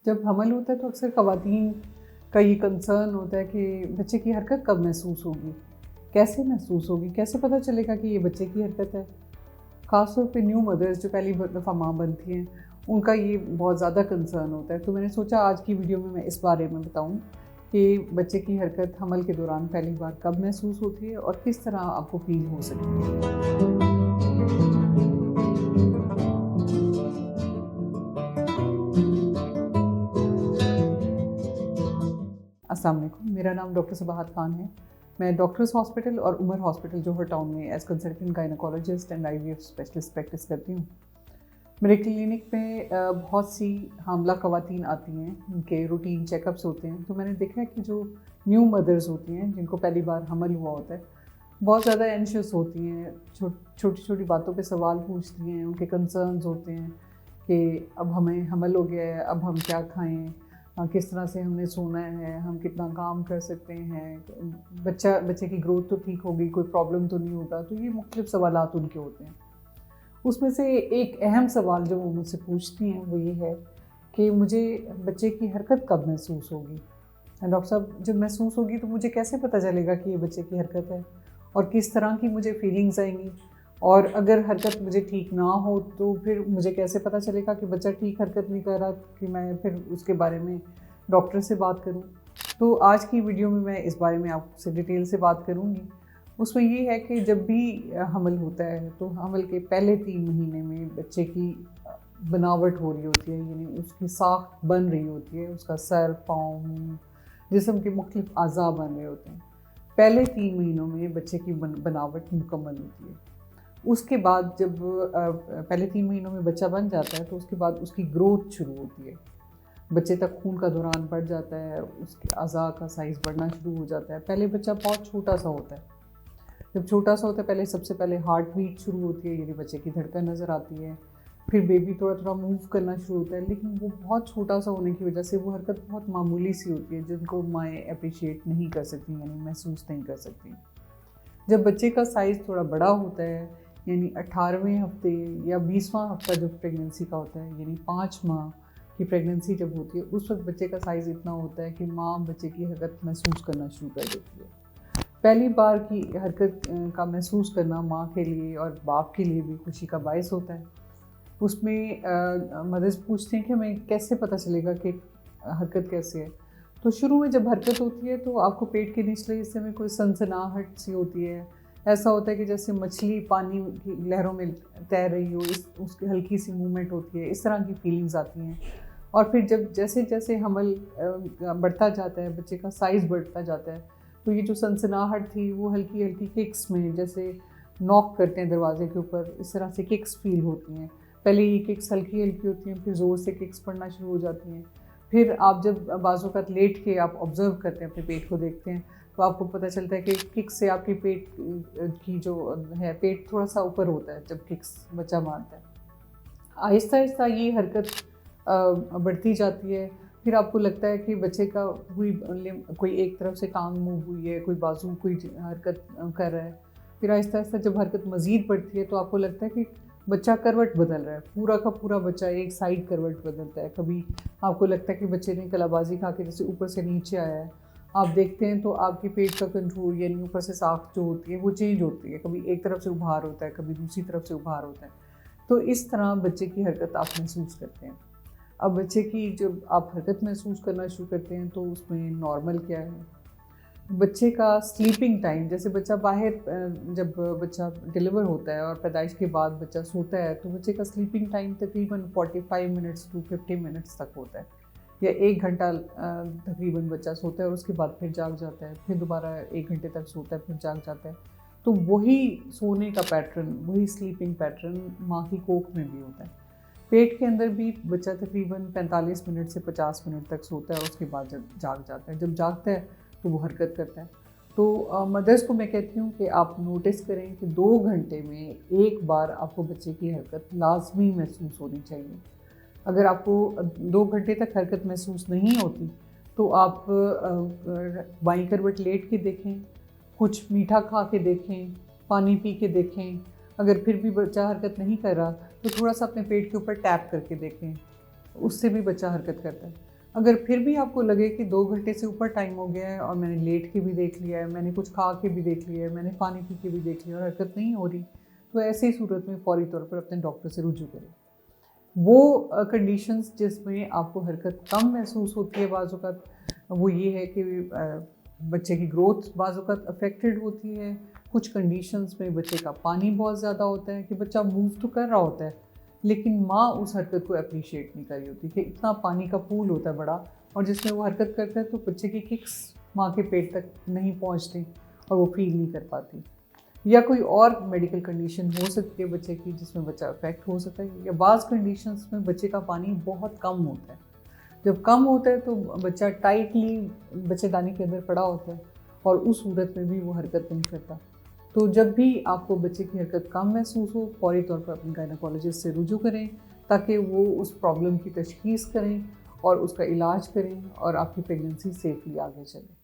जब हमल होता है तो अक्सर ख़वातीन का ये कंसर्न होता है कि बच्चे की हरकत कब महसूस होगी, कैसे महसूस होगी, कैसे पता चलेगा कि ये बच्चे की हरकत है। ख़ास तौर पे न्यू मदर्स जो पहली दफ़ा माँ बनती हैं, उनका ये बहुत ज़्यादा कंसर्न होता है। तो मैंने सोचा आज की वीडियो में मैं इस बारे में बताऊँ कि बच्चे की हरकत हमल के दौरान पहली बार कब महसूस होती है और किस तरह आपको फ़ील हो सकती है। अस्सलाम वालेकुम, मेरा नाम डॉक्टर सबाहत खान है। मैं डॉक्टर्स हॉस्पिटल और उमर हॉस्पिटल जोहर टाउन में as consultant gynaecologist and IVF specialist practice करती हूँ। मेरे क्लिनिक में बहुत सी हामला ख़वातीन आती हैं, उनके रूटीन चेकअप्स होते हैं। तो मैंने देखा है कि जो न्यू मदर्स होती हैं, जिनको पहली बार हमल हुआ होता है, बहुत ज़्यादा एंशियस होती हैं, छोटी छोटी बातों पे सवाल पूछती हैं। उनके कंसर्न्स होते हैं कि अब हमें हमल हो गया है, अब हम क्या खाएँ, किस तरह से हमने सोना है, हम कितना काम कर सकते हैं, बच्चे की ग्रोथ तो ठीक होगी, कोई प्रॉब्लम तो नहीं होगा। तो ये मुख्तलिफ सवालात उनके होते हैं। उसमें से एक अहम सवाल जो वो मुझसे पूछती हैं वो ये है कि मुझे बच्चे की हरकत कब महसूस होगी। डॉक्टर साहब, जब महसूस होगी तो मुझे कैसे पता चलेगा कि ये बच्चे की हरकत है और किस तरह की मुझे फीलिंग्स आएंगी, और अगर हरकत मुझे ठीक ना हो तो फिर मुझे कैसे पता चलेगा कि बच्चा ठीक हरकत नहीं कर रहा, कि मैं फिर उसके बारे में डॉक्टर से बात करूं। तो आज की वीडियो में मैं इस बारे में आपसे डिटेल से बात करूंगी। उसमें ये है कि जब भी हमल होता है तो हमल के पहले 3 महीने में बच्चे की बनावट हो रही होती है, यानी उसकी साख बन रही होती है, उसका सर, पाँव, मुँह, जिस्म के मुख्तलिफ अज़ा बन रहे होते हैं। पहले 3 महीनों में बच्चे की बनावट मुकम्मल होती है। उसके बाद जब पहले 3 महीनों में बच्चा बन जाता है तो उसके बाद उसकी ग्रोथ शुरू होती है। बच्चे तक खून का दौरान बढ़ जाता है, उसके अज़ा का साइज़ बढ़ना शुरू हो जाता है। पहले बच्चा बहुत छोटा-सा होता है। जब छोटा-सा होता है पहले सबसे पहले हार्ट बीट शुरू होती है, यानी बच्चे की धड़कन नज़र आती है। फिर बेबी थोड़ा-थोड़ा मूव करना शुरू होता है, लेकिन वो बहुत छोटा-सा होने की वजह से वो हरकत बहुत मामूली सी होती है, जिनको माएँ एप्रिशिएट नहीं कर सकती, यानी महसूस नहीं कर सकती। जब बच्चे का साइज़ थोड़ा बड़ा होता है, यानी 18वें हफ्ते या 20वां हफ्ता जो प्रेगनेंसी का होता है, यानी 5 माह की प्रेगनेंसी जब होती है, उस वक्त बच्चे का साइज़ इतना होता है कि माँ बच्चे की हरकत महसूस करना शुरू कर देती है। पहली बार की हरकत का महसूस करना माँ के लिए और बाप के लिए भी खुशी का बायस होता है। उसमें मदर्स पूछते हैं कि हमें कैसे पता चलेगा कि हरकत कैसे है। तो शुरू में जब हरकत होती है तो आपको पेट के निचले हिस्से में कोई सनसनाहट सी होती है। ऐसा होता है कि जैसे मछली पानी की लहरों में तैर रही हो, उसकी हल्की सी मूवमेंट होती है, इस तरह की फीलिंग्स आती हैं। और फिर जब जैसे जैसे हमल बढ़ता जाता है, बच्चे का साइज़ बढ़ता जाता है, तो ये जो सनसनाहट थी वो हल्की हल्की किक्स में, जैसे नॉक करते हैं दरवाजे के ऊपर, इस तरह से किक्स फील होती हैं। पहले ये किक्स हल्की हल्की होती हैं, फिर ज़ोर से किक्स पड़ना शुरू हो जाती हैं। फिर आप जब बाज़-औक़ात लेट के आप ऑब्ज़र्व करते हैं, अपने पेट को देखते हैं, तो आपको पता चलता है कि किक्स से आपके पेट की जो है, पेट थोड़ा-सा ऊपर होता है जब किक्स बच्चा मारता है। आहिस्ता-आहिस्ता ये हरकत बढ़ती जाती है। फिर आपको लगता है कि बच्चे का कोई एक तरफ से टाँग मूव हुई है, कोई बाजू कोई हरकत कर रहा है। फिर आहिस्ता-आहिस्ता जब हरकत मज़ीद बढ़ती है तो आपको लगता है कि बच्चा करवट बदल रहा है। पूरा का पूरा बच्चा एक साइड करवट बदलता है। कभी आपको लगता है कि बच्चे ने कलाबाज़ी खा के जैसे ऊपर से नीचे आया है। आप देखते हैं तो आपके पेट का कंट्रोल, यानी ऊपर से साख जो होती है वो चेंज होती है। कभी एक तरफ से उभार होता है, कभी दूसरी तरफ से उभार होता है। तो इस तरह बच्चे की हरकत आप महसूस करते हैं। अब बच्चे की जब आप हरकत महसूस करना शुरू करते हैं तो उसमें नॉर्मल क्या है? बच्चे का स्लीपिंग टाइम, जैसे बच्चा बाहर जब बच्चा डिलीवर होता है और पैदाइश के बाद बच्चा सोता है तो बच्चे का स्लीपिंग टाइम तकरीबन 45 मिनट्स टू 50 मिनट्स तक होता है, या 1 घंटा तकरीबन बच्चा सोता है और उसके बाद फिर जाग जाता है, फिर दोबारा 1 घंटे तक सोता है, फिर जाग जाता है। तो वही सोने का पैटर्न, वही स्लीपिंग पैटर्न माँ की कोख में भी होता है। पेट के अंदर भी बच्चा तकरीबन 45 मिनट से 50 मिनट तक सोता है और उसके बाद जब जाग जाता है, जब जागता है तो वो हरकत करता है। तो मदर्स को मैं कहती हूँ कि आप नोटिस करें कि 2 घंटे में 1 बार आपको बच्चे की हरकत लाजमी महसूस होनी चाहिए। अगर आपको 2 घंटे तक हरकत महसूस नहीं होती तो आप बाईं करवट लेट के देखें, कुछ मीठा खा के देखें, पानी पी के देखें। अगर फिर भी बच्चा हरकत नहीं कर रहा तो थोड़ा सा अपने पेट के ऊपर टैप करके देखें, उससे भी बच्चा हरकत करता है। अगर फिर भी आपको लगे कि 2 घंटे से ऊपर टाइम हो गया है और मैंने लेट के भी देख लिया है, मैंने कुछ खा के भी देख लिया है, मैंने पानी पी के भी देख लिया और हरकत नहीं हो रही, तो ऐसी सूरत में फ़ौरी तौर पर अपने डॉक्टर से रुजू करें। वो कंडीशंस जिसमें आपको हरकत कम महसूस होती है बाज़ औक़ात, वो ये है कि बच्चे की ग्रोथ बाज़ औक़ात अफेक्टेड होती है। कुछ कंडीशंस में बच्चे का पानी बहुत ज़्यादा होता है कि बच्चा मूव तो कर रहा होता है, लेकिन माँ उस हरकत को एप्रिशिएट नहीं कर रही होती कि इतना पानी का पूल होता है बड़ा, और जिसमें वो हरकत करता है तो बच्चे की किक्स माँ के पेट तक नहीं पहुँचती और वो फील नहीं कर पाती। या कोई और मेडिकल कंडीशन हो सकती है बच्चे की जिसमें बच्चा अफेक्ट हो सकता है, या बाज़ कंडीशंस में बच्चे का पानी बहुत कम होता है। जब कम होता है तो बच्चा टाइटली बच्चेदानी के अंदर पड़ा होता है और उस सूरत में भी वो हरकत नहीं करता। तो जब भी आपको बच्चे की हरकत कम महसूस हो, फौरी तौर पर अपने गायनेकोलॉजिस्ट से रुजू करें ताकि वो उस प्रॉब्लम की तशख़ीस करें और उसका इलाज करें और आपकी प्रेगनेंसी सेफली आगे चले।